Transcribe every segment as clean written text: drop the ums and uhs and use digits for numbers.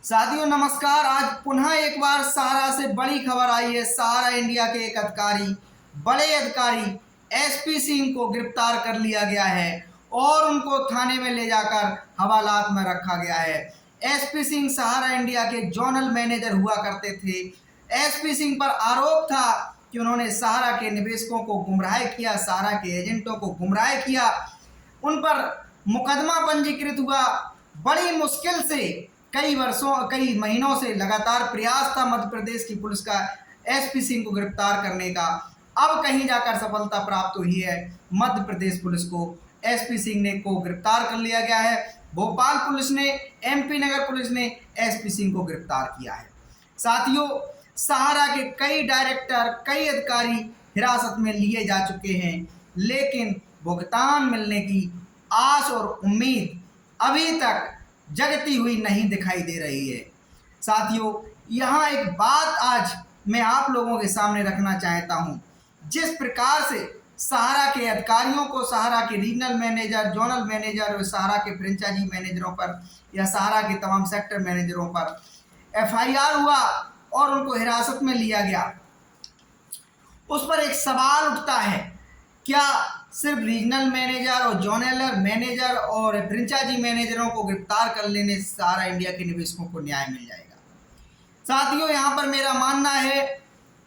साथियों नमस्कार। आज पुनः एक बार सहारा से बड़ी खबर आई है। सहारा इंडिया के एक अधिकारी, बड़े अधिकारी एसपी सिंह को गिरफ्तार कर लिया गया है और उनको थाने में ले जाकर हवालात में रखा गया है। एसपी सिंह सहारा इंडिया के जोनल मैनेजर हुआ करते थे। एसपी सिंह पर आरोप था कि उन्होंने सहारा के निवेशकों को गुमराह किया, सहारा के एजेंटों को गुमराह किया। उन पर मुकदमा पंजीकृत हुआ। बड़ी मुश्किल से कई महीनों से लगातार प्रयास था मध्य प्रदेश की पुलिस का एसपी सिंह को गिरफ्तार करने का। अब कहीं जाकर सफलता प्राप्त हुई है। मध्य प्रदेश पुलिस को एसपी सिंह ने को गिरफ्तार कर लिया गया है। भोपाल पुलिस ने, एमपी नगर पुलिस ने एसपी सिंह को गिरफ्तार किया है। साथियों, सहारा के कई डायरेक्टर, कई अधिकारी हिरासत में लिए जा चुके हैं, लेकिन भुगतान मिलने की आस और उम्मीद अभी तक जगती हुई नहीं दिखाई दे रही है। साथियों, यहाँ एक बात आज मैं आप लोगों के सामने रखना चाहता हूँ। जिस प्रकार से सहारा के अधिकारियों को, सहारा के रीजनल मैनेजर, जोनल मैनेजर और सहारा के फ्रेंचाइजी मैनेजरों पर या सहारा के तमाम सेक्टर मैनेजरों पर एफआईआर हुआ और उनको हिरासत में लिया गया, उस पर एक सवाल उठता है, क्या सिर्फ रीजनल मैनेजर और जोनल मैनेजर और फ्रेंचाइजी मैनेजरों को गिरफ्तार कर लेने से सहारा इंडिया के निवेशकों को न्याय मिल जाएगा? साथियों, यहाँ पर मेरा मानना है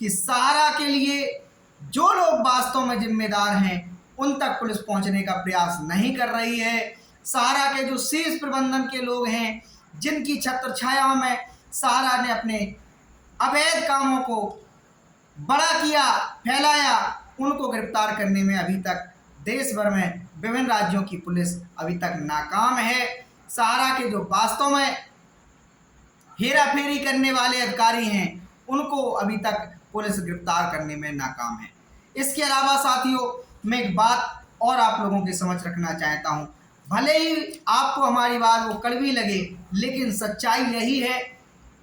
कि सहारा के लिए जो लोग वास्तव में जिम्मेदार हैं उन तक पुलिस पहुंचने का प्रयास नहीं कर रही है। सहारा के जो शीर्ष प्रबंधन के लोग हैं, जिनकी छत्र छाया में सहारा ने अपने अवैध कामों को बड़ा किया, फैलाया, उनको गिरफ्तार करने में अभी तक देश भर में विभिन्न राज्यों की पुलिस अभी तक नाकाम है। सहारा के जो वास्तव में हेरा फेरी करने वाले अधिकारी हैं, उनको अभी तक पुलिस गिरफ्तार करने में नाकाम है। इसके अलावा साथियों, मैं एक बात और आप लोगों के समझ रखना चाहता हूं। भले ही आपको हमारी बात वो कड़वी लगे, लेकिन सच्चाई यही है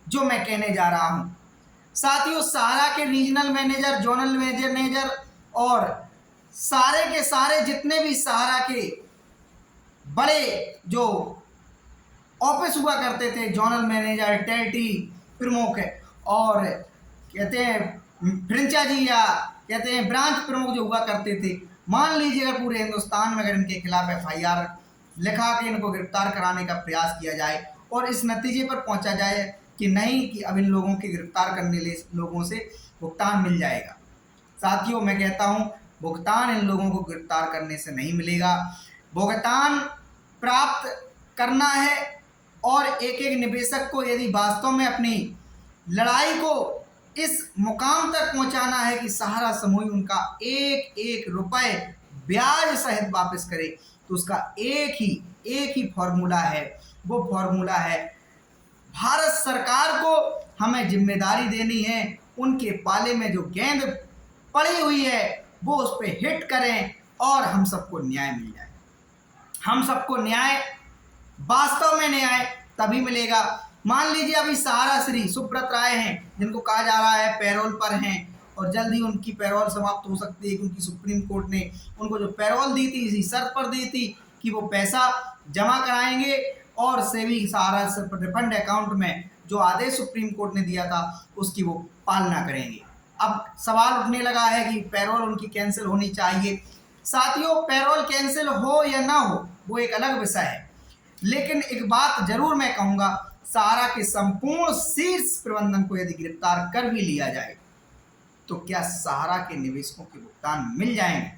जो मैं कहने जा रहा हूं। साथियों, सहारा के रीजनल मैनेजर, जोनल मैनेजर और सारे के सारे जितने भी सहारा के बड़े जो ऑफिस हुआ करते थे, जोनल मैनेजर, टेरिटरी प्रमुख और कहते हैं फ्रेंचाइजी या कहते हैं ब्रांच प्रमुख जो हुआ करते थे, मान लीजिए अगर पूरे हिंदुस्तान में अगर इनके खिलाफ एफआईआर लिखा के इनको गिरफ्तार कराने का प्रयास किया जाए और इस नतीजे पर पहुंचा जाए कि नहीं, कि अब इन लोगों के गिरफ्तार करने ले लोगों से भुगतान मिल जाएगा। साथियों, मैं कहता हूं, भुगतान इन लोगों को गिरफ्तार करने से नहीं मिलेगा। भुगतान प्राप्त करना है और एक एक निवेशक को यदि वास्तव में अपनी लड़ाई को इस मुकाम तक पहुंचाना है कि सहारा समूह उनका एक एक रुपए ब्याज सहित वापस करे, तो उसका एक ही फॉर्मूला है। वो फॉर्मूला है, भारत सरकार को हमें जिम्मेदारी देनी है, उनके पाले में जो गेंद पड़ी हुई है वो उस पर हिट करें और हम सबको न्याय मिल जाए। हम सबको न्याय, वास्तव में न्याय तभी मिलेगा। मान लीजिए अभी सहारा श्री सुब्रत राय हैं, जिनको कहा जा रहा है पैरोल पर हैं और जल्द ही उनकी पैरोल समाप्त हो सकती है, क्योंकि सुप्रीम कोर्ट ने उनको जो पैरोल दी थी इसी शर्त पर दी थी कि वो पैसा जमा कराएंगे और सेविंग सहारा रिफंड अकाउंट में जो आदेश सुप्रीम कोर्ट ने दिया था उसकी वो पालना करेंगे। अब सवाल उठने लगा है कि पैरोल उनकी कैंसिल होनी चाहिए। साथियों, पैरोल कैंसिल हो या ना हो वो एक अलग विषय है, लेकिन एक बात जरूर मैं कहूँगा, सहारा के संपूर्ण शीर्ष प्रबंधन को यदि गिरफ्तार कर भी लिया जाए तो क्या सहारा के निवेशकों के भुगतान मिल जाएंगे?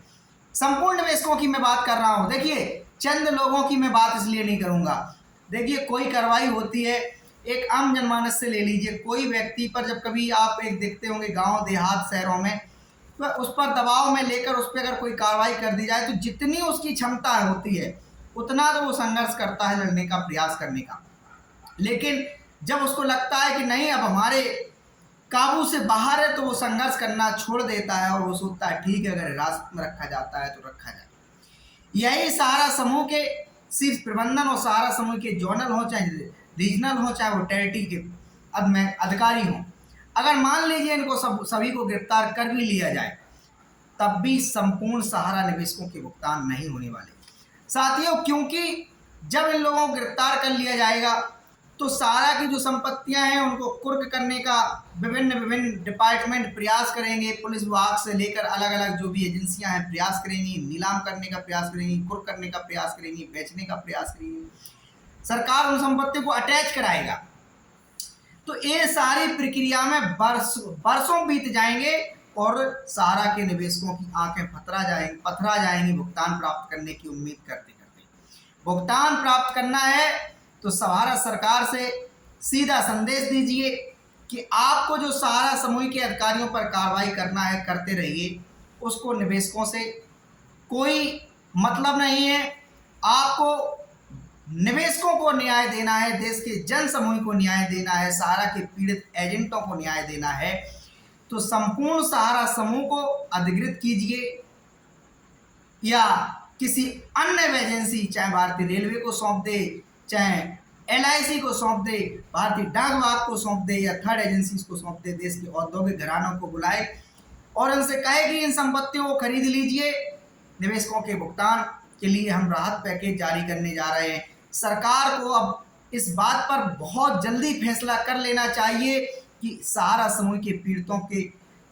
संपूर्ण निवेशकों की मैं बात कर रहा हूँ। देखिए, चंद लोगों की मैं बात इसलिए नहीं करूँगा। देखिए, कोई कार्रवाई होती है, एक आम जनमानस से ले लीजिए, कोई व्यक्ति पर जब कभी आप एक देखते होंगे गांव देहात शहरों में, तो उस पर दबाव में लेकर उस पर अगर कोई कार्रवाई कर दी जाए तो जितनी उसकी क्षमता होती है उतना तो वो संघर्ष करता है, लड़ने का प्रयास करने का। लेकिन जब उसको लगता है कि नहीं, अब हमारे काबू से बाहर है, तो वो संघर्ष करना छोड़ देता है और वो सोचता है ठीक है, अगर हिरासत में रखा जाता है तो रखा जाए। यही सहारा समूह के शीर्ष प्रबंधन और सहारा समूह के जोनल हो, चाहे रीजनल हो, चाहे वो टेरिटरी के अधिकारी हों, अगर मान लीजिए इनको सभी को गिरफ्तार कर भी लिया जाए, तब भी संपूर्ण सहारा निवेशकों के भुगतान नहीं होने वाले। साथियों, क्योंकि जब इन लोगों को गिरफ्तार कर लिया जाएगा तो सारा की जो संपत्तियां हैं उनको कुर्क करने का विभिन्न विभिन्न डिपार्टमेंट प्रयास करेंगे। पुलिस विभाग से लेकर अलग अलग जो भी एजेंसियां हैं प्रयास करेंगी, नीलाम करने का प्रयास करेंगी, कुर्क करने का प्रयास करेंगी, बेचने का प्रयास करेंगी। सरकार उन संपत्ति को अटैच कराएगा। तो ये सारी प्रक्रिया में वर्षों बीत जाएंगे और सारा के निवेशकों की आंखें पथरा जाएंगी भुगतान प्राप्त करने की उम्मीद करते करते। भुगतान प्राप्त करना है तो भारत सरकार से सीधा संदेश दीजिए कि आपको जो सारा समूह के अधिकारियों पर कार्रवाई करना है करते रहिए, उसको निवेशकों से कोई मतलब नहीं है। आपको निवेशकों को न्याय देना है, देश के जन समूह को न्याय देना है, सहारा के पीड़ित एजेंटों को न्याय देना है। तो संपूर्ण सहारा समूह को अधिकृत कीजिए या किसी अन्य एजेंसी, चाहे भारतीय रेलवे को सौंप दे, चाहे LIC को सौंप दे, भारतीय डाक विभाग को सौंप दे या थर्ड एजेंसीज को सौंप दे, देश के औद्योगिक घरानों को बुलाए और उनसे कहे कि इन संपत्तियों को खरीद लीजिए। निवेशकों के भुगतान के लिए हम राहत पैकेज जारी करने जा रहे हैं। सरकार को अब इस बात पर बहुत जल्दी फैसला कर लेना चाहिए कि सहारा समूह के पीड़ितों के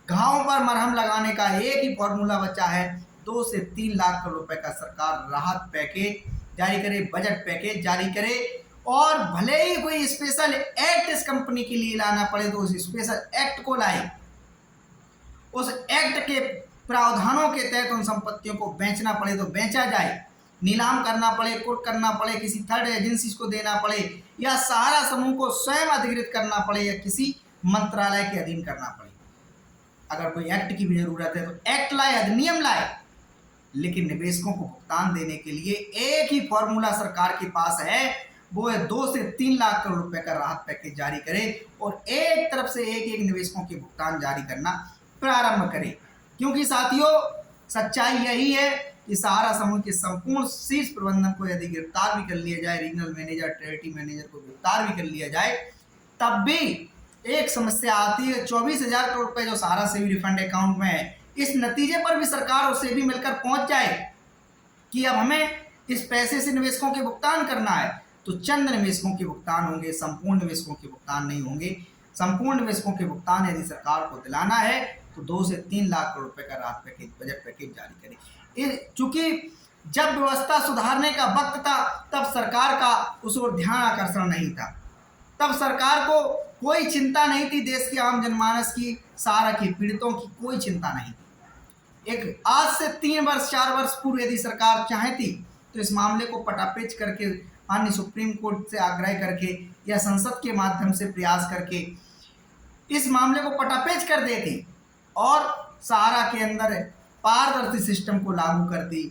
घावों पर मरहम लगाने का एक ही फॉर्मूला बचा है, 2 से 3 लाख करोड़ रुपए का सरकार राहत पैकेज जारी करे, बजट पैकेज जारी करे और भले ही कोई स्पेशल एक्ट इस कंपनी के लिए लाना पड़े तो उस स्पेशल एक्ट को लाए। उस एक्ट के प्रावधानों के तहत उन संपत्तियों को बेचना पड़े तो बेचा जाए, नीलाम करना पड़े, कुर्क करना पड़े, किसी थर्ड एजेंसी को देना पड़े या सहारा समूह को स्वयं अधिकृत करना पड़े या किसी मंत्रालय के अधीन करना पड़े। अगर कोई एक्ट की भी जरूरत है तो एक्ट लाए, अधिनियम लाए, लेकिन निवेशकों को भुगतान देने के लिए एक ही फॉर्मूला सरकार के पास है, वो है 2 से 3 लाख करोड़ रुपए का राहत पैकेज जारी करे और एक तरफ से एक निवेशकों के भुगतान जारी करना प्रारंभ करे। क्योंकि साथियों सच्चाई यही है कि सहारा समूह के संपूर्ण शीर्ष प्रबंधन को यदि गिरफ्तार भी कर लिया जाए, रीजनल मैनेजर, टेरिटरी मैनेजर को गिरफ्तार भी कर लिया जाए, तब भी एक समस्या आती है। 24,000 करोड़ रुपए जो सहारा से भी रिफंड अकाउंट में है, इस नतीजे पर भी सरकार उससे भी मिलकर पहुंच जाए कि अब हमें इस पैसे से निवेशकों के भुगतान करना है, तो चंद निवेशकों के भुगतान होंगे, संपूर्ण निवेशकों के भुगतान नहीं होंगे। संपूर्ण निवेशकों के भुगतान यदि सरकार को दिलाना है तो 2 से 3 लाख करोड़ रुपए का राहत पैकेज, बजट पैकेज जारी करे। चूंकि जब व्यवस्था सुधारने का वक्त था तब सरकार का उस ओर ध्यान आकर्षण नहीं था, तब सरकार को कोई चिंता नहीं थी, देश के आम जनमानस की, सहारा के पीड़ितों की कोई चिंता नहीं थी। एक आज से 3 वर्ष 4 वर्ष पूर्व यदि सरकार चाहती तो इस मामले को पटापेच करके माननीय सुप्रीम कोर्ट से आग्रह करके या संसद के माध्यम से प्रयास करके इस मामले को पटापेच कर देती और सहारा के अंदर पारदर्शी सिस्टम को लागू करती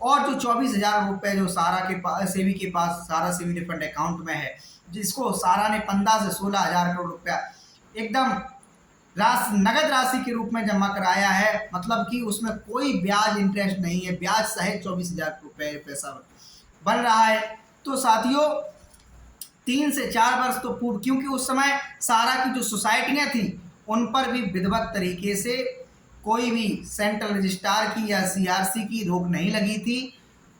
और जो 24,000 रुपये जो सहारा के सेवी के पास सहारा सेवी रिफंड अकाउंट में है, जिसको सहारा ने 15 से 16,000 करोड़ रुपया एकदम नगद राशि के रूप में जमा कराया है, मतलब कि उसमें कोई ब्याज इंटरेस्ट नहीं है, ब्याज सहित 24,000 रुपये पैसा बन रहा है। तो साथियों 3 से 4 वर्ष तो पूर्व, क्योंकि उस समय सहारा की जो सोसाइटियाँ थी उन पर भी विधिवत तरीके से कोई भी सेंट्रल रजिस्ट्रार की या CRC की रोक नहीं लगी थी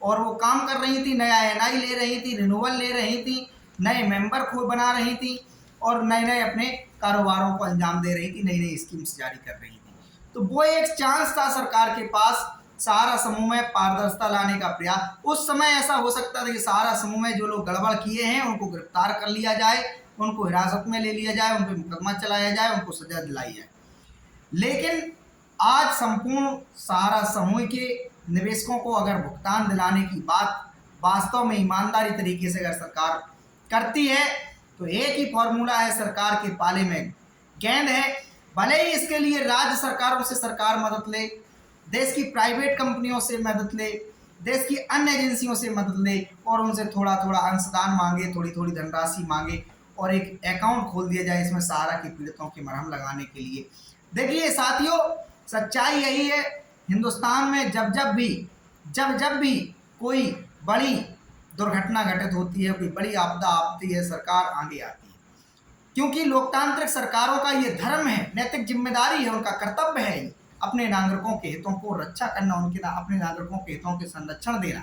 और वो काम कर रही थी, नया NI ले रही थी, रिन्यूअल ले रही थी, नए मेंबर को बना रही थी और नए नए अपने कारोबारों को अंजाम दे रही थी, नई नई स्कीम्स जारी कर रही थी। तो वो एक चांस था सरकार के पास सहारा समूह में पारदर्शिता लाने का प्रयास। उस समय ऐसा हो सकता था कि सहारा समूह में जो लोग गड़बड़ किए हैं उनको गिरफ्तार कर लिया जाए, उनको हिरासत में ले लिया जाए, उन पर मुकदमा चलाया जाए, उनको सजा दिलाई जाए। लेकिन आज संपूर्ण सहारा समूह के निवेशकों को अगर भुगतान दिलाने की बात वास्तव में ईमानदारी तरीके से अगर सरकार करती है तो एक ही फॉर्मूला है, सरकार के पाले में गेंद है। भले ही इसके लिए राज्य सरकारों से सरकार मदद ले, देश की प्राइवेट कंपनियों से मदद ले, देश की अन्य एजेंसियों से मदद ले और उनसे थोड़ा थोड़ा अंशदान मांगे, थोड़ी थोड़ी धनराशि मांगे और एक अकाउंट खोल दिया जाए इसमें सहारा के पीड़ितों की मरहम लगाने के लिए। देखिए साथियों सच्चाई यही है, हिंदुस्तान में जब भी कोई बड़ी दुर्घटना घटित होती है, कोई बड़ी आपदा आती है, सरकार आगे आती है, क्योंकि लोकतांत्रिक सरकारों का ये धर्म है, नैतिक जिम्मेदारी है, उनका कर्तव्य है अपने नागरिकों के हितों को रक्षा करना, अपने नागरिकों के हितों के संरक्षण देना,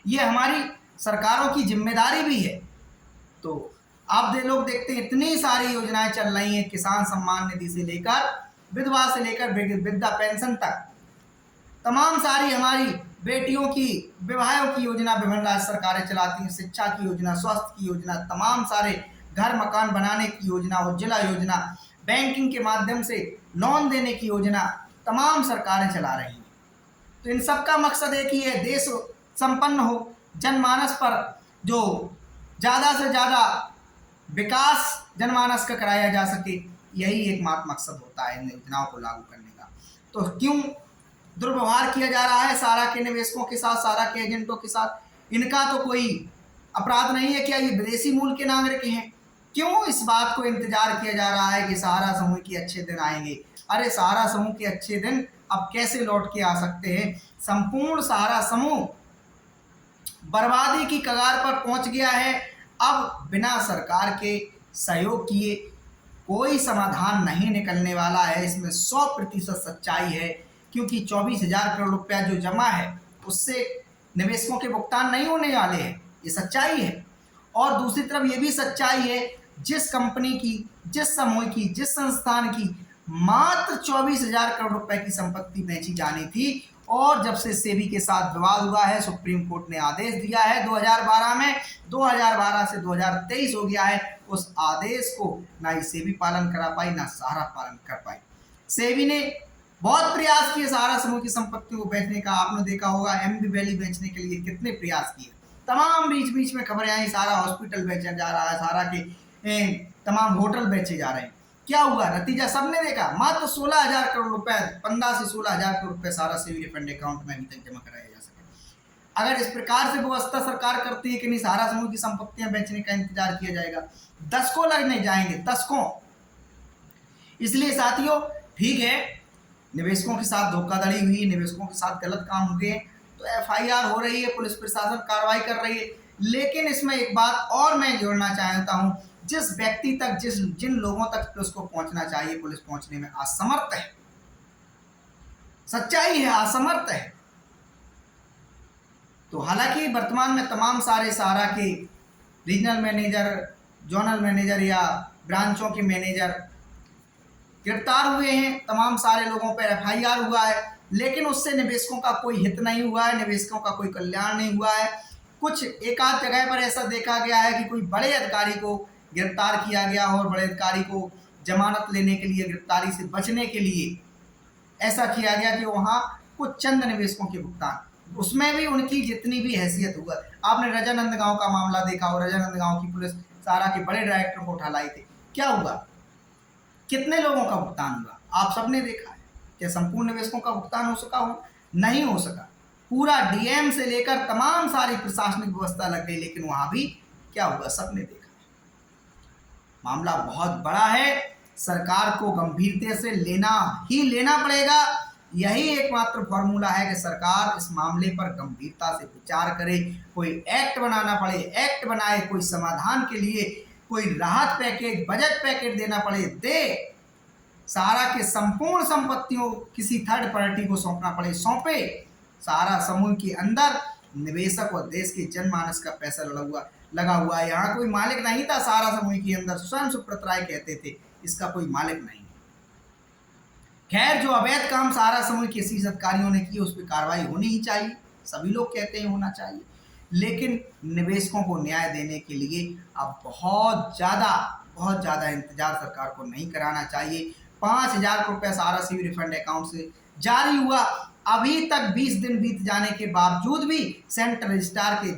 ये हमारी सरकारों की जिम्मेदारी भी है। तो आप लोग देखते हैं इतनी सारी योजनाएं चल रही हैं, किसान सम्मान निधि से लेकर विधवा से लेकर वृद्धा पेंशन तक, तमाम सारी हमारी बेटियों की विवाहों की योजना विभिन्न राज्य सरकारें चलाती हैं, शिक्षा की योजना, स्वास्थ्य की योजना, तमाम सारे घर मकान बनाने की योजना, उज्ज्वला योजना, बैंकिंग के माध्यम से लोन देने की योजना, तमाम सरकारें चला रही हैं। तो इन सब का मकसद एक ही है, देश संपन्न हो, जनमानस पर जो ज़्यादा से ज़्यादा विकास जनमानस का कराया जा सके, यही एकमात्र मकसद होता है इन योजनाओं को लागू करने का। तो क्यों दुर्व्यवहार किया जा रहा है सारा के निवेशकों के साथ, सारा के एजेंटों के साथ? इनका तो कोई अपराध नहीं है, क्या ये विदेशी मूल के नागरिक हैं? क्यों इस बात को इंतजार किया जा रहा है कि सहारा समूह के अच्छे दिन आएंगे? अरे सहारा समूह के अच्छे दिन अब कैसे लौट के आ सकते हैं? संपूर्ण सहारा समूह बर्बादी की कगार पर पहुंच गया है। अब बिना सरकार के सहयोग किए कोई समाधान नहीं निकलने वाला है। इसमें 100% सच्चाई है, क्योंकि 24,000 करोड़ रुपया जो जमा है उससे निवेशकों के भुगतान नहीं होने वाले हैं, ये सच्चाई है। और दूसरी तरफ ये भी सच्चाई है, जिस कंपनी की, जिस समूह की, जिस संस्थान की मात्र 24,000 करोड़ रुपए की संपत्ति बेची जानी थी, और जब से सेबी के साथ विवाद हुआ है, सुप्रीम कोर्ट ने आदेश दिया है 2012 में, 2012 से 2023 हो गया है, उस आदेश को ना ही सेबी पालन करा पाई, ना सहारा पालन कर पाई। सेबी ने बहुत प्रयास किए सहारा समूह की संपत्ति को बेचने का। आपने देखा होगा एमबी वैली बेचने के लिए कितने प्रयास किए, तमाम बीच बीच में खबरें आई, सारा हॉस्पिटल बेचा जा रहा है, सारा के तमाम होटल बेचे जा रहे हैं। क्या हुआ? नतीजा सबने देखा, मात्र 16,000 करोड़ रुपए, 15 से 16,000 करोड़ रुपए सारा सेबी रिफंड अकाउंट में अभी तक जमा कराया जा सके। अगर इस प्रकार से व्यवस्था सरकार करती है कि नहीं सहारा समूह की संपत्तियां बेचने का इंतजार किया जाएगा, दशकों लगने जाएंगे, दशकों। इसलिए साथियों, ठीक है, निवेशकों के साथ धोखाधड़ी हुई, निवेशकों के साथ गलत काम हुए, तो एफआईआर हो रही है, पुलिस प्रशासन कार्रवाई कर रही है। लेकिन इसमें एक बात और मैं जोड़ना चाहता हूं, जिस व्यक्ति तक, जिन लोगों तक पुलिस को पहुंचना चाहिए, पुलिस पहुंचने में असमर्थ है। सच्चाई है, असमर्थ है। तो हालांकि वर्तमान में तमाम सारे सहारा के रीजनल मैनेजर, जोनल मैनेजर या ब्रांचों के मैनेजर गिरफ्तार हुए हैं, तमाम सारे लोगों पर एफआईआर हुआ है, लेकिन उससे निवेशकों का कोई हित नहीं हुआ है, निवेशकों का कोई कल्याण नहीं हुआ है। कुछ एक आध जगह पर ऐसा देखा गया है कि कोई बड़े अधिकारी को गिरफ्तार किया गया और बड़े अधिकारी को जमानत लेने के लिए, गिरफ्तारी से बचने के लिए ऐसा किया गया कि वहाँ कुछ चंद निवेशकों के भुगतान, उसमें भी उनकी जितनी भी हैसियत हुआ। आपने रजा नंदगांव का मामला देखा हो, रजा नंदगांव की पुलिस सहारा के बड़े डायरेक्टर को उठा लाई थी, क्या हुआ? कितने लोगों का भुगतान हुआ? आप सबने देखा है। क्या संपूर्ण निवेशकों का भुगतान हो सका? हो नहीं हो सका। पूरा डीएम से लेकर तमाम सारी प्रशासनिक व्यवस्था लग गई, लेकिन वहां भी क्या हुआ? सबने देखा। मामला बहुत बड़ा है, सरकार को गंभीरता से लेना पड़ेगा। यही एकमात्र फॉर्मूला है कि सरकार इस मामले पर गंभीरता से विचार करे, कोई एक्ट बनाना पड़े, एक्ट बनाए, कोई समाधान के लिए कोई राहत पैकेज, बजट पैकेज देना पड़े, दे। सहारा के संपूर्ण संपत्तियों किसी थर्ड पार्टी को सौंपना पड़े, सौंपे। सहारा समूह के अंदर निवेशक और देश के जनमानस का पैसा लगा हुआ है। यहाँ कोई मालिक नहीं था सहारा समूह के अंदर, स्वयं सुब्रत राय कहते थे इसका कोई मालिक नहीं। खैर, जो अवैध काम सहारा समूह के शीर्ष अधिकारियों ने किए उस पर कार्रवाई होनी ही चाहिए, सभी लोग कहते हैं होना चाहिए, लेकिन निवेशकों को न्याय देने के लिए अब बहुत ज़्यादा इंतजार सरकार को नहीं कराना चाहिए। 5,000 रुपये सहारा सिविल रिफंड अकाउंट से जारी हुआ, अभी तक 20 दिन बीत जाने के बावजूद भी सेंट्रल रजिस्ट्रार के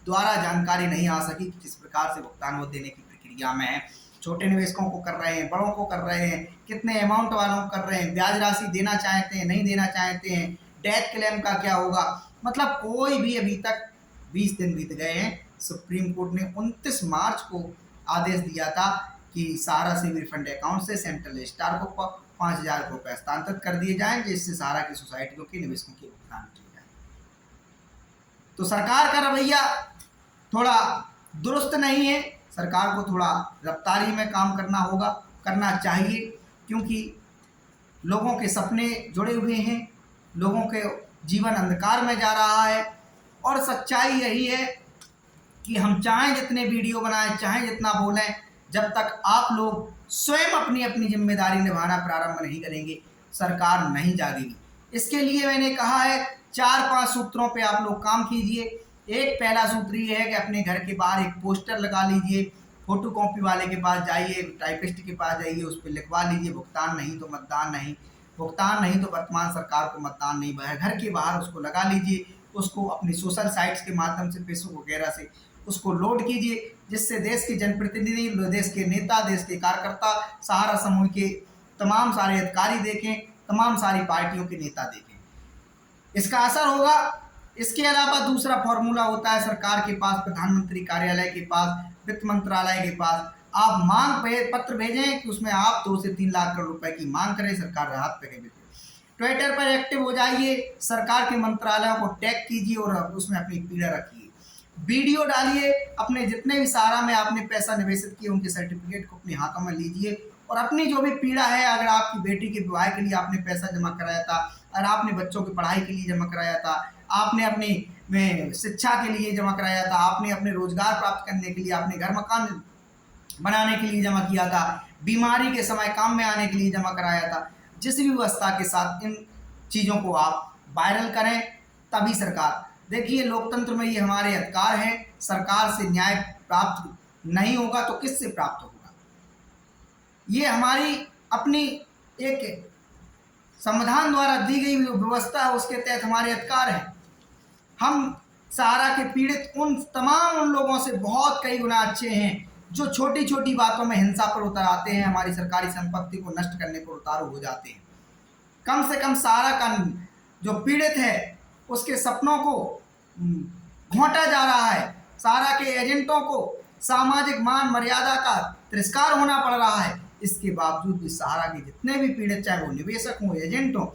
द्वारा जानकारी नहीं आ सकी कि किस प्रकार से भुगतान वो देने की प्रक्रिया में है। छोटे निवेशकों को कर रहे हैं, बड़ों को कर रहे हैं, कितने अमाउंट वालों को कर रहे हैं, ब्याज राशि देना चाहते हैं, नहीं देना चाहते हैं, डेथ क्लेम का क्या होगा, मतलब कोई भी अभी तक 20 दिन बीत गए हैं। सुप्रीम कोर्ट ने 29 मार्च को आदेश दिया था कि सहारा सिविल रिफंड अकाउंट से सेंट्रल रजिस्ट्रार को 5,000 रुपये हस्तांतरित कर दिए जाएं, जिससे सहारा की सोसाइटियों के निवेशकों के भुगतान किए जाए। तो सरकार का रवैया थोड़ा दुरुस्त नहीं है, सरकार को थोड़ा रफ्तारी में काम करना चाहिए, क्योंकि लोगों के सपने जुड़े हुए हैं, लोगों के जीवन अंधकार में जा रहा है। और सच्चाई यही है कि हम चाहें जितने वीडियो बनाएं, चाहें जितना बोलें, जब तक आप लोग स्वयं अपनी अपनी जिम्मेदारी निभाना प्रारंभ नहीं करेंगे, सरकार नहीं जागेगी। इसके लिए मैंने कहा है 4-5 सूत्रों पे आप लोग काम कीजिए। एक पहला सूत्र ये है कि अपने घर के बाहर एक पोस्टर लगा लीजिए, फोटो कॉपी वाले के पास जाइए, टाइपिस्ट के पास जाइए, उस पर लिखवा लीजिए भुगतान नहीं तो मतदान नहीं, भुगतान नहीं तो वर्तमान सरकार को मतदान नहीं। घर के बाहर उसको लगा लीजिए, उसको अपनी सोशल साइट्स के माध्यम से, फेसबुक वगैरह से उसको लोड कीजिए, जिससे देश के जनप्रतिनिधि, देश के नेता, देश के कार्यकर्ता, सहारा समूह के तमाम सारे अधिकारी देखें, तमाम सारी पार्टियों के नेता देखें, इसका असर होगा। इसके अलावा दूसरा फॉर्मूला होता है सरकार के पास, प्रधानमंत्री कार्यालय के पास, वित्त मंत्रालय के पास आप मांग पत्र भेजें कि उसमें आप 2 से 3 लाख करोड़ रुपए की मांग करें, सरकार राहत पैकेज देती है। ट्विटर पर एक्टिव हो जाइए, सरकार के मंत्रालयों को टैग कीजिए और उसमें अपनी पीड़ा रखिए, वीडियो डालिए, अपने जितने भी सहारा में आपने पैसा निवेशित किए उनके सर्टिफिकेट को अपने हाथों में लीजिए और अपनी जो भी पीड़ा है, अगर आपकी बेटी के विवाह के लिए आपने पैसा जमा कराया था, अगर आपने बच्चों की पढ़ाई के लिए जमा कराया था, आपने अपनी शिक्षा के लिए जमा कराया था, आपने अपने रोजगार प्राप्त करने के लिए, आपने घर मकान बनाने के लिए जमा किया था, बीमारी के समय काम में आने के लिए जमा कराया था, जिस भी व्यवस्था के साथ इन चीज़ों को आप वायरल करें, तभी सरकार। देखिए लोकतंत्र में ये हमारे अधिकार हैं, सरकार से न्याय प्राप्त नहीं होगा तो किससे प्राप्त होगा? ये हमारी अपनी एक संविधान द्वारा दी गई व्यवस्था है, उसके तहत हमारे अधिकार हैं। हम सहारा के पीड़ित उन लोगों से बहुत कई गुना अच्छे हैं जो छोटी छोटी बातों में हिंसा पर उतर आते हैं, हमारी सरकारी संपत्ति को नष्ट करने पर उतारू हो जाते हैं। कम से कम सहारा का जो पीड़ित है उसके सपनों को घोंटा जा रहा है, सहारा के एजेंटों को सामाजिक मान मर्यादा का तिरस्कार होना पड़ रहा है। इसके बावजूद भी सहारा के जितने भी पीड़ित, चाहे वो निवेशक हों, एजेंट हों,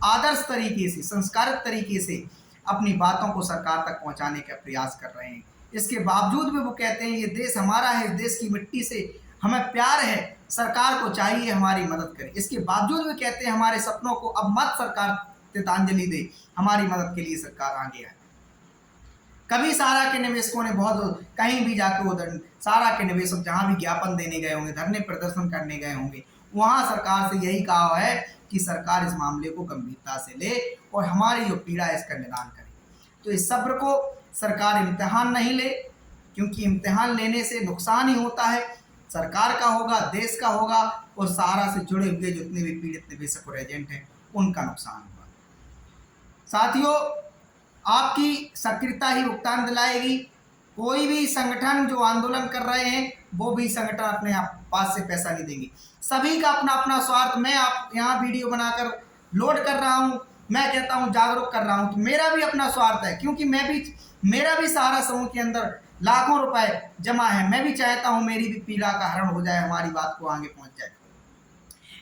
आदर्श तरीके से, संस्कारित तरीके से अपनी बातों को सरकार तक पहुंचाने का प्रयास कर रहे हैं। इसके बावजूद भी वो कहते हैं ये देश हमारा है, इस देश की मिट्टी से हमें प्यार है, सरकार को चाहिए हमारी मदद करे। इसके बावजूद भी कहते हैं हमारे सपनों को अब मत सरकार श्रद्धांजलि दे, हमारी मदद के लिए सरकार आगे आए। कभी सहारा के निवेशकों ने बहुत कहीं भी जाकर उधर सहारा के निवेशक जहां भी ज्ञापन देने गए होंगे, धरने प्रदर्शन करने गए होंगे, वहां सरकार से यही कहा है कि सरकार इस मामले को गंभीरता से ले और हमारी जो पीड़ा है इसका निदान करे। तो इस सब्र को सरकार इम्तिहान नहीं ले, क्योंकि इम्तिहान लेने से नुकसान ही होता है, सरकार का होगा, देश का होगा और सहारा से जुड़े हुए जितने भी पीड़ित निवेशक और एजेंट हैं उनका नुकसान होगा। साथियों, आपकी सक्रियता ही भुगतान दिलाएगी। कोई भी संगठन जो आंदोलन कर रहे हैं वो भी संगठन अपने पास से पैसा नहीं देंगे, सभी का अपना अपना स्वार्थ। मैं आप यहाँ वीडियो बनाकर लोड कर रहा हूँ, मैं कहता हूँ जागरूक कर रहा हूँ, तो मेरा भी अपना स्वार्थ है, क्योंकि मेरा भी सहारा समूह के अंदर लाखों रुपए जमा है। मैं भी चाहता हूँ मेरी भी पीड़ा का हरण हो जाए, हमारी बात को आगे पहुँच जाए।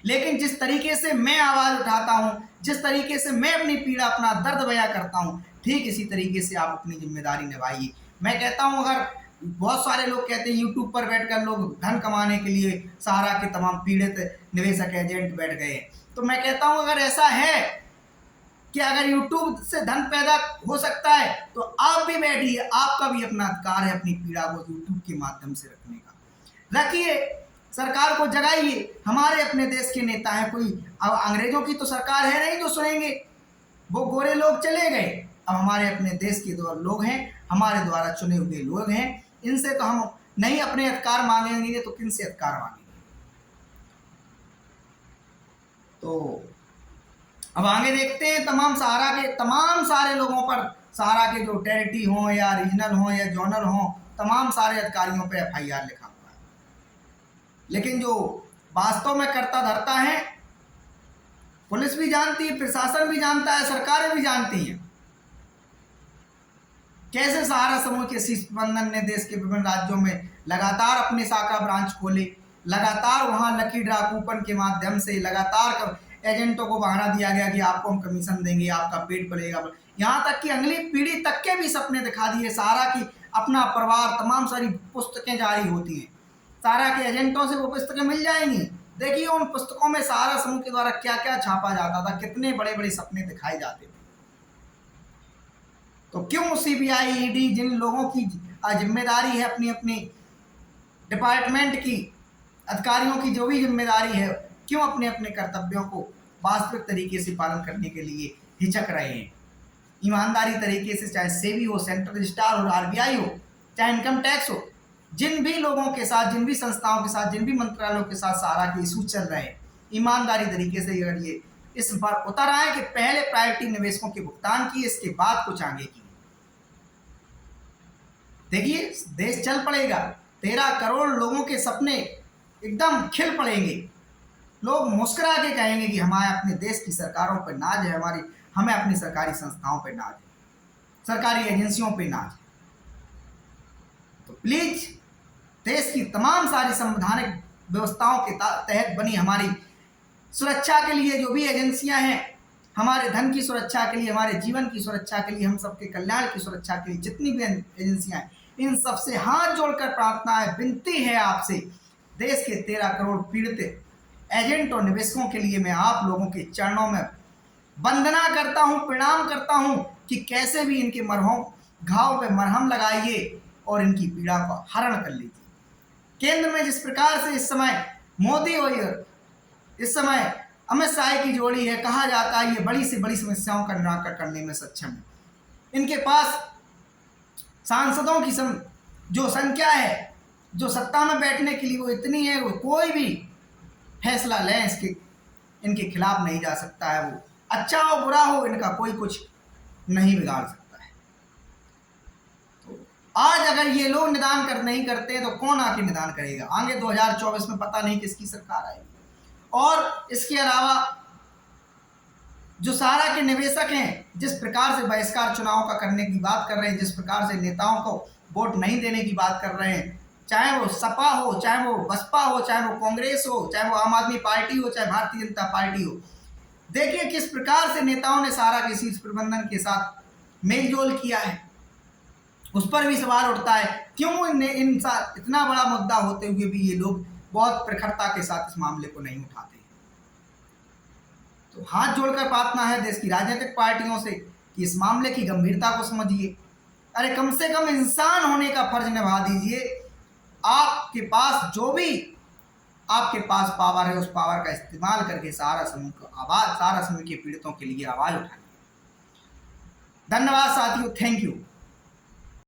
लेकिन जिस तरीके से मैं आवाज़ उठाता हूँ, जिस तरीके से मैं अपनी पीड़ा, अपना दर्द बयां करता हूँ, ठीक इसी तरीके से आप अपनी जिम्मेदारी निभाइए। मैं कहता हूँ, अगर बहुत सारे लोग कहते हैं यूट्यूब पर बैठकर लोग धन कमाने के लिए सहारा के तमाम पीड़ित निवेशक एजेंट बैठ गए, तो मैं कहता हूँ अगर ऐसा है कि अगर यूट्यूब से धन पैदा हो सकता है तो आप भी बैठिए, आपका भी अपना अधिकार है अपनी पीड़ा को यूट्यूब के माध्यम से रखने का। रखिए, सरकार को जगाइए। हमारे अपने देश के नेता हैं, कोई अब अंग्रेजों की तो सरकार है नहीं जो सुनेंगे, वो गोरे लोग चले गए, अब हमारे अपने देश के लोग हैं, हमारे द्वारा चुने हुए लोग हैं, इनसे तो हम नहीं अपने अधिकार मांगेंगे तो किन से अधिकार मांगेंगे? तो अब आगे देखते हैं तमाम सहारा के तमाम सारे लोगों पर, सहारा के जो टेरिटरी हों या रीजनल हों या जोनल हों, तमाम सारे अधिकारियों पर FIR लिखा हुआ है। लेकिन जो वास्तव में करता धरता है, पुलिस भी जानती है, प्रशासन भी जानता है, सरकारें भी जानती हैं कैसे सहारा समूह के शीर्ष प्रबंधन ने देश के विभिन्न राज्यों में लगातार अपने शाखा ब्रांच खोले, लगातार वहां लकी ड्रा कूपन के माध्यम से लगातार एजेंटों को बहाना दिया गया कि आपको हम कमीशन देंगे, आपका पेट पलेगा। यहाँ तक कि अगली पीढ़ी तक के भी सपने दिखा दिए सहारा की, अपना परिवार, तमाम सारी पुस्तकें जारी होती हैं, सहारा के एजेंटों से वो पुस्तकें मिल जाएंगी। देखिए उन पुस्तकों में सहारा समूह के द्वारा क्या क्या छापा जाता था, कितने बड़े बड़े सपने दिखाए जाते थे। तो क्यों सीबीआई ईडी जिन लोगों की जिम्मेदारी है अपनी अपनी डिपार्टमेंट की, अधिकारियों की जो भी जिम्मेदारी है, क्यों अपने अपने कर्तव्यों को वास्तविक तरीके से पालन करने के लिए हिचक रहे हैं? ईमानदारी तरीके से, चाहे सेबी हो, सेंट्रल रजिस्ट्रार हो, आरबीआई हो, चाहे इनकम टैक्स हो, जिन भी लोगों के साथ, जिन भी संस्थाओं के साथ, जिन भी मंत्रालयों के साथ सहारा के इशू चल रहे हैं, ईमानदारी तरीके से अगर ये इस बार उतर आए कि पहले प्रायोरिटी निवेशकों के भुगतान किए, इसके बाद कुछ आगे किए, देखिए देश चल पड़ेगा। 13 करोड़ लोगों के सपने एकदम खिल पड़ेंगे। लोग मुस्कुरा के कहेंगे कि हमारे अपने देश की सरकारों पर नाज है, हमें अपनी सरकारी संस्थाओं पर नाज है, सरकारी एजेंसियों पर नाज है। तो प्लीज देश की तमाम सारी संवैधानिक व्यवस्थाओं के तहत बनी हमारी सुरक्षा के लिए जो भी एजेंसियां हैं, हमारे धन की सुरक्षा के लिए, हमारे जीवन की सुरक्षा के लिए, हम सबके कल्याण की सुरक्षा के लिए जितनी भी एजेंसियां हैं, इन सबसे हाथ जोड़कर प्रार्थना है, विनती है आपसे, देश के 13 करोड़ पीड़ित एजेंट और निवेशकों के लिए मैं आप लोगों के चरणों में वंदना करता हूं, प्रणाम करता हूं कि कैसे भी इनके घाव पे मरहम लगाइए और इनकी पीड़ा को हरण कर लीजिए। केंद्र में जिस प्रकार से इस समय मोदी और इस समय अमित शाह की जोड़ी है, कहा जाता है ये बड़ी से बड़ी समस्याओं का निराकरण करने में सक्षम है। इनके पास सांसदों की जो संख्या है, जो सत्ता में बैठने के लिए वो इतनी है, वो कोई भी फैसला लें इनके खिलाफ नहीं जा सकता है। वो अच्छा हो बुरा हो, इनका कोई कुछ नहीं बिगाड़ सकता है। तो आज अगर ये लोग निदान नहीं करते तो कौन आके निदान करेगा? आगे 2024 में पता नहीं किसकी सरकार आएगी। और इसके अलावा जो सहारा के निवेशक हैं, जिस प्रकार से बहिष्कार चुनाव का करने की बात कर रहे हैं, जिस प्रकार से नेताओं को वोट नहीं देने की बात कर रहे हैं, चाहे वो सपा हो, चाहे वो बसपा हो, चाहे वो कांग्रेस हो, चाहे वो आम आदमी पार्टी हो, चाहे भारतीय जनता पार्टी हो, देखिए किस प्रकार से नेताओं ने सहारा के शीर्ष प्रबंधन के साथ मेलजोल किया है। उस पर भी सवाल उठता है क्यों इतना बड़ा मुद्दा होते हुए भी ये लोग बहुत प्रखरता के साथ इस मामले को नहीं उठाते। तो हाथ जोड़कर प्रार्थना है देश की राजनीतिक पार्टियों से कि इस मामले की गंभीरता को समझिए। अरे कम से कम इंसान होने का फर्ज निभा दीजिए। आपके पास जो भी आपके पास पावर है, उस पावर का इस्तेमाल करके सहारा समूह के पीड़ितों के लिए आवाज उठाइए। धन्यवाद साथियों, थैंक यू।